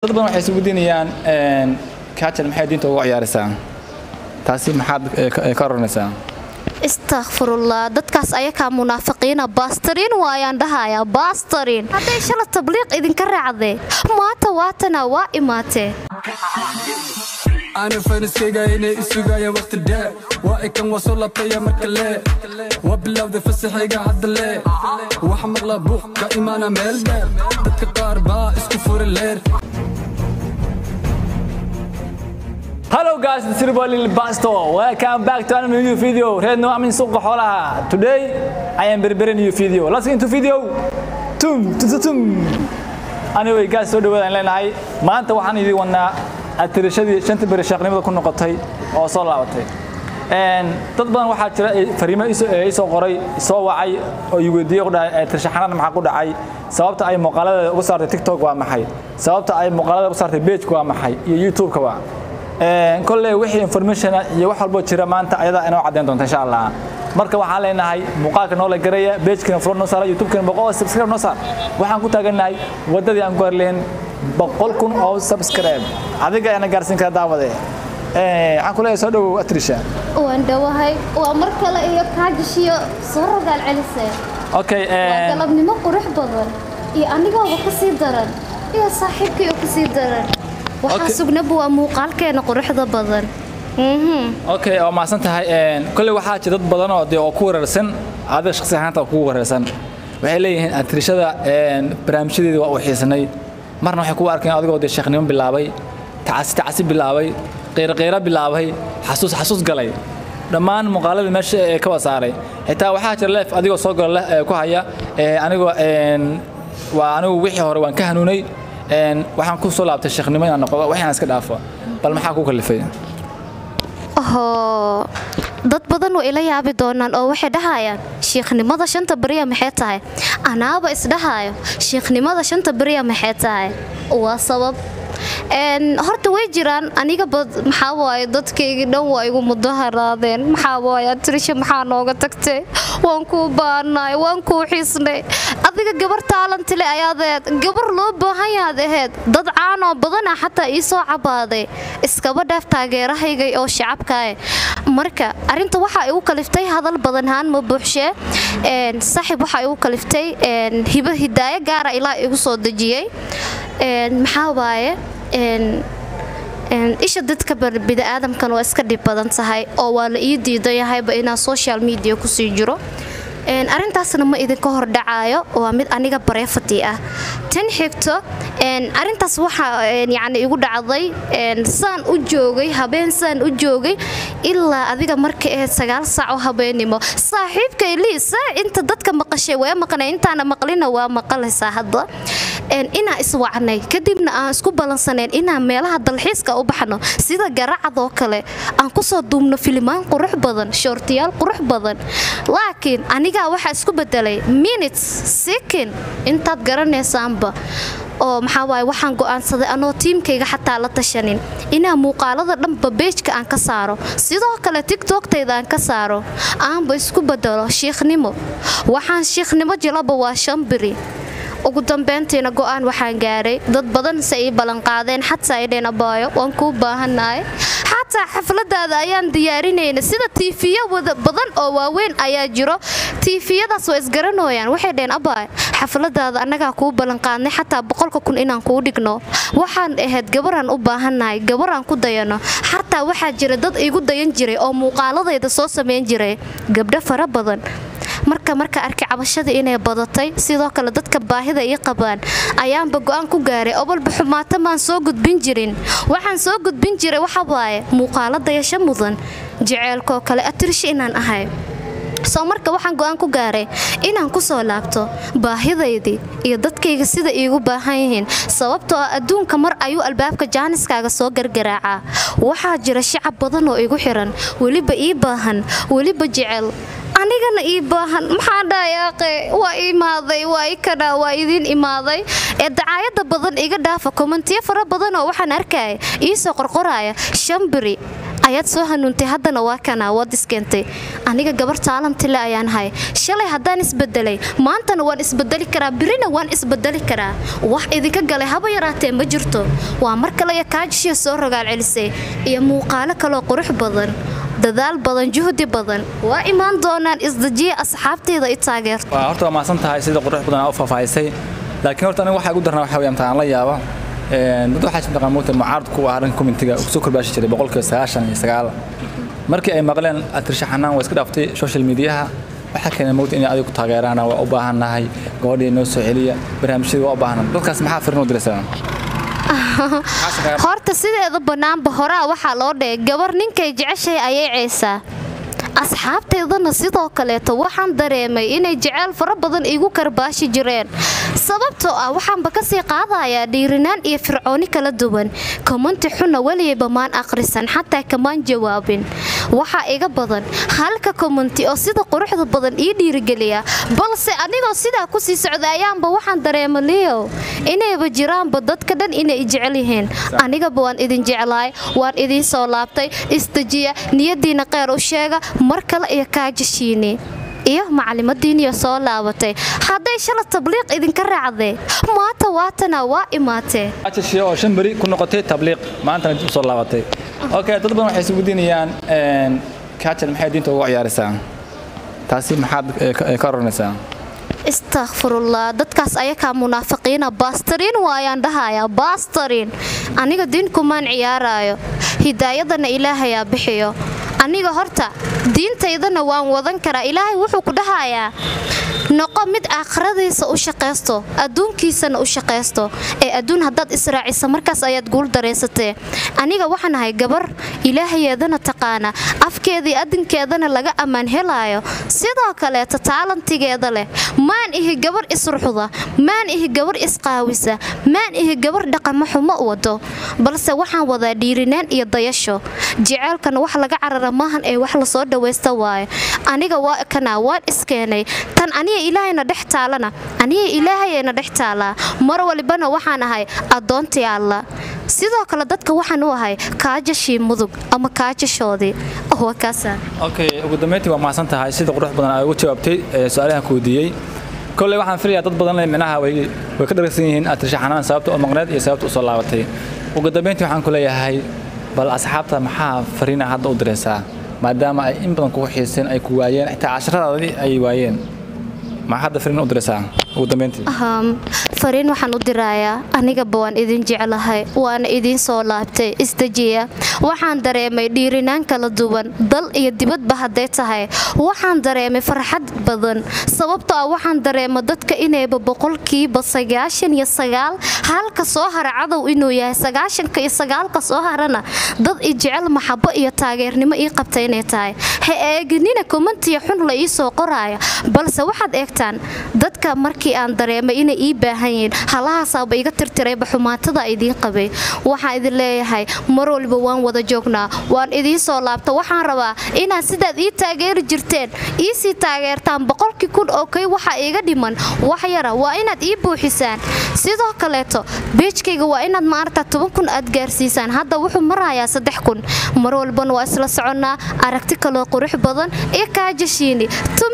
dad badan waxay isku diinayaan kaajan maxay diinta ugu ciyaaraysaa taasi maxaad ka oranaysaa استغفر الله dadkaas ayaka munaafiqiina baastarin waayaan dhahayaa baastarin haday shala tabliiq idin ka raacday maanta waatana waa imaatee أنا فارسيجا إني إسوجا وقت الداء وإكم وصل طيا مركلة وبلاد فسحيجا عدلة وحمق لبوخ كإيمانا ملدا تتكار با إسكفور الليل. Hello guys, this is Ribali Basto. Welcome back to another new video. Here now I'm in Suq Xolaha. Today I am preparing a new video. Let's get into video. Anyway guys, so dhawaad leenahay maanta waxaan idin wadnaa atirashadii shanta bari shaqnimada ku noqotay oo soo laabatay. Dad badan waxaa jira fariimo soo qoray soo wacay oo igu weydiiyay tirashaxanada maxaa ku dhacay sababta ay muuqaalada ugu saartay TikTok waa maxay sababta ay muuqaalada ugu saartay page waa maxay iyo YouTube ka waa كله وحي information iyo wax walba jira maanta ayada inoo cadeyn doonto insha Allah marka waxaan leenahay muuqaalka noo la gareeya page-kana follow noo saar YouTube-kana boqol subscribe noo saar waxaan ku taaganahay wadadii aan ku horleen 100,000 oo subscribe adiga ana gaarsiin ka daawade waxaan ku leeyahay soo dhaw Atrisha waan dhawahay waa mar kale iyo kaajishiyo soo rogaal celisay okay galabnimo qurux badan iyo aniga wax ka sii daran iyo saaxiibkay ku sii daran waxa sugnaba waa muuqaalkeena quruxda badan okay oo ma santahay kulli waxa jira dad badan oo ku wareersan adiga shakhsi ahaanta ku wareersan waxay leeyihiin atrishada barnaamijyadeeda waa u xiisanay marna waxay ku arkeen adigoo sheekhnimo bilaabay taasi bilaabay qeyr bilaabay xasuus galay dhammaan muuqaalada meesha ka wasaaray xitaa waxa jira leef adigoo soo galay ku haya anigoo anigu wixii hore waan ka hanuunay waxaan ku soo laabtay sheekhnimo inaan noqdo waxaan iska dhaafo bal maxaa ku kalifay dad badan oo ila yaabi doonaan oo waxay dhahayaan sheekhnimada shanta bariya maxay tahay anaaba isdhahayo sheekhnimada shanta bariya maxay tahay waa sabab horta way jiraan aniga maxaa waaye dadkayga dhan waa igu mudaharaadeen maxaa waaye Atrisha maxaa nooga tagtay waan ku baanay waan ku xiisnay adiga gabar talent leh ayaad gabar loo baahan yahay dad caan oo badan xataa ii soo cabaaday iskaba dhaaf taageerahayga oo shacabka marka arinta waxa ay u kaliftay hadal badan haan ma buuxshe saaxiib waxa ay u kaliftay hiba hidaaya gaar ah ilaa igu soo dajiyay maxaa waaye isha dadka bini'aadamkan waa iska dhib badan tahay oo waa la ii diidayahayba inaan social media ku sii jiro arintaasna ma idinka hor dhacaayo waa mid aniga bareefati ah tan xigto arintaas waxa yani igu dhacday saan u joogay habeen saan u joogay ilaa adiga marka 9 saac oo habeenimo saaxiibka Elisa inta dadka maqashay way maqnay intaana maqlina waa maqalaysaa hadda ina iswacnay kadibna aan isku balansaneen ina meelaha dalxiiska u baxno sida garacado kale aan ku soo duubno filmaan qurux badan shortiyaal qurux badan laakiin aniga waxa isku bedelay minutes second intaad garanaysaanba oo maxaa waay waxaan go'aansaday anoo teamkayga xataa la tashanin ina muuqaalada dhanba page-ka aan ka saaro sidoo kale TikTok-tayda aan ka saaro aanba isku bedelo sheekhnimo waxaan sheekhnimo jilaba waa shambiri ugu dambeyntiina go'aan waxaan gaaray dad badan say balan qaadeen xataa ay dheena waan ku baahanahay xataa xafladaada ayaan diyaarinayna sida TV-ya badan oo waaweyn ayaa jiro TV-yadaas way isgaranooyaan waxay dheen abaay xafladaada anaga ku balan qaadnay xataa 100,000 inaan ku dhigno waxaan ahayd gabaraan u baahanahay gabaraan ku dayano xataa waxa jira dad igu dayan jiray oo muuqaaladayda soo sameyn jiray gabdho fara badan marka arkay cabashada inay badatay sidoo kale dadka baahida ay qabaan ayaanba go'aan ku gaaray oo walba xumaata maan soo gudbin jirin waxaan soo gudbin jiray waxa waaye muuqaalada yeesha mudan jaceelko kale Atrisha inaan ahay soo marka waxaan go'aan ku gaaray inaan ku soo laabto baahidaydii iyo dadkayga sida iigu baahan yihiin sababtoo adduunka mar ayuu albaabka jaaniskaaga soo gargaraaca waxaa jira shacab badan oo igu xiran waliba ii baahan waliba jecel anigana ii baahan maxaa dhaayaqay waa imaaday waa ikana waa idin imaaday dacaayada badan iga dhaafa commentiyo fara badan oo waxaan arkay ii soo qorqoraya shambiri ayaad soo hanuuntay haddana waa kana waad iskeentay aniga gabar taalanti le ayaan hay shalay haddaan isbedelay maantana waan isbedeli karaa birina waan isbedeli karaa wax idinka galay haba yaraatee ma jirto waa mar kale ya kaajishiya soo rogaal celisay iyo muuqaalo kaloo qurux badan dadaal badan juhdi badan waa imaan doonaan isdajiya asxaabteeda i taageerto horta waa maasan tahay sida qurux badan u faafaysay laakiin horta aniga waxa ugu darnaa waxa weeyaan taan la yaabo dad waxa jirta qamoota mucaaradku waa arin commentiga soo korbaashi jiray 99 markii ay maqleen Atirisha Xanaan way iska dhaaftay social media waxa keenay mood in ay ku taageeraan waa u baahanahay gabadhii noo soo celiya barnaamijyada waa u baahanaa dadkaas maxaa firin u diraysaa horta sideeda banaanba horaa waxaa loo dhigay gabar ninkay jeceshay ayay ceeysaa asxaabteedana sidoo kaleeto waxaan dareemay inay jecel fara badan igu karbaashi jireen sababtoo ah waxaanba ka sii qaadayaa dhiirinaan iyo fircooni kala duwan commenti xuna waliba maan akhrisan xataa kamaan jawaabin waxa iga badan halka commenti oo sida quruxda badan ii dhiirigeliya balse anigoo sidaa ku sii socdayaanba waxaan dareemay Leo inayba jiraanba dadka dhan inay jecel yihiin anigaba waan idin jeclaay waan idin soo laabtay istajiya niyadiina qeyr u sheega mar kale iyo kaajishiini iyo macallimadiina soo laabatay haday shala tabliiq idin ka raacday maanta waatana waa imaatay kaajishiyo oo shanbari ku noqotay tabliiq maanta dib soo laabatay okay dad badan waxay isku diinayaan kaajil maxay diinta ugu ciyaaraysaa taasi maxaad ka oranaysaa astaghfirullah dadkaas ayaka munaafiqiina baastarin waayaan dhahayaa baastarin aniga diinku maan ciyaarayo hidaayadana ilaahay aa bixiyo aniga horta diintaydana waan wadan karaa ilaahay wuxuu ku dhahayaa noqo mid aakhiradiisa u shaqeysto adduunkiisana u shaqeysto ee adduun haddaad israacisa markaas ayaad guul dareysatee aniga waxaan ahay gabar ilaahayeedana taqaana afkeedii adinkeedana laga ammaan helaayo sidoo kaleeta taalantigeeda leh maan ihi gabar isruxda maan ihi gabar isqaawisa maan ihi gabar dhaqamo xumo wado balse waxaan wadaa dhiirinaan iyo dayasho jaceelkana wax laga carara maahan ee wax la soo dhaweysta waaye aniga waa kana waan iskeenay tan aniga ilaahayna dhex taalana aniga ilaahayna dhex taalaa mar walibana waxaan ahay adoontii Allah sidoo kale dadka waxaan u ahay kaajashii mudug ama kaajashoodii oo kaasa okay ugu dambeyntii waa maasan tahay sida qurux badan ay ugu jawaabtay su'aalaha ku weydiiyay كل واحد فريق ضد بدن منها وكذا رسيين أترشح حنان سببت المغناط يسببت وصل لعبتي وقدمت وحن كلها هاي بالأصحابها محا فرينا هذا أدرسها ما دام إن بدن كوحي سن أي كوايين حتى 10 أي وايين ما حد فرينا أدرسها وقدمتي فرين waxaan u dirayaa aniga baan idin jecelahay waan idin soo laabtay istajiya waxaan dareemay dhiirinaan kala duwan dal iyo dibadba haday tahay waxaan dareemay farxad badan sababtoo ah waxaan dareemay dadka inayba 99% halka soo hara cadow inuu yahay 99 ka soo harana dad i jecel maxabo iyo taageernimo ii qabtay inay tahay ha eegnina commentiga xun la ii soo qoraya balse waxaad eegtaan dadka markii aan dareemay inay ii baahan yihiin halahaas aaba iga tirtiray baxumaatada idin qabay waxaan idin leeyahay mar walba waan wada joognaa waan idin soo laabta waxaan rabaa inaad sidaad ii taageeri jirteen ii sii taageertaan 100,000 oo kay waxa iga dhiman wax yara waa inaad ii buuxisaan sidoo kaleeto beejkayga waa inaad maarta 10,000 aad gaarsiisaan hadda wuxuu marayaa 3,000 mar walbana waa isla soconaa aragti kale qurux badan ee kaajashiini tum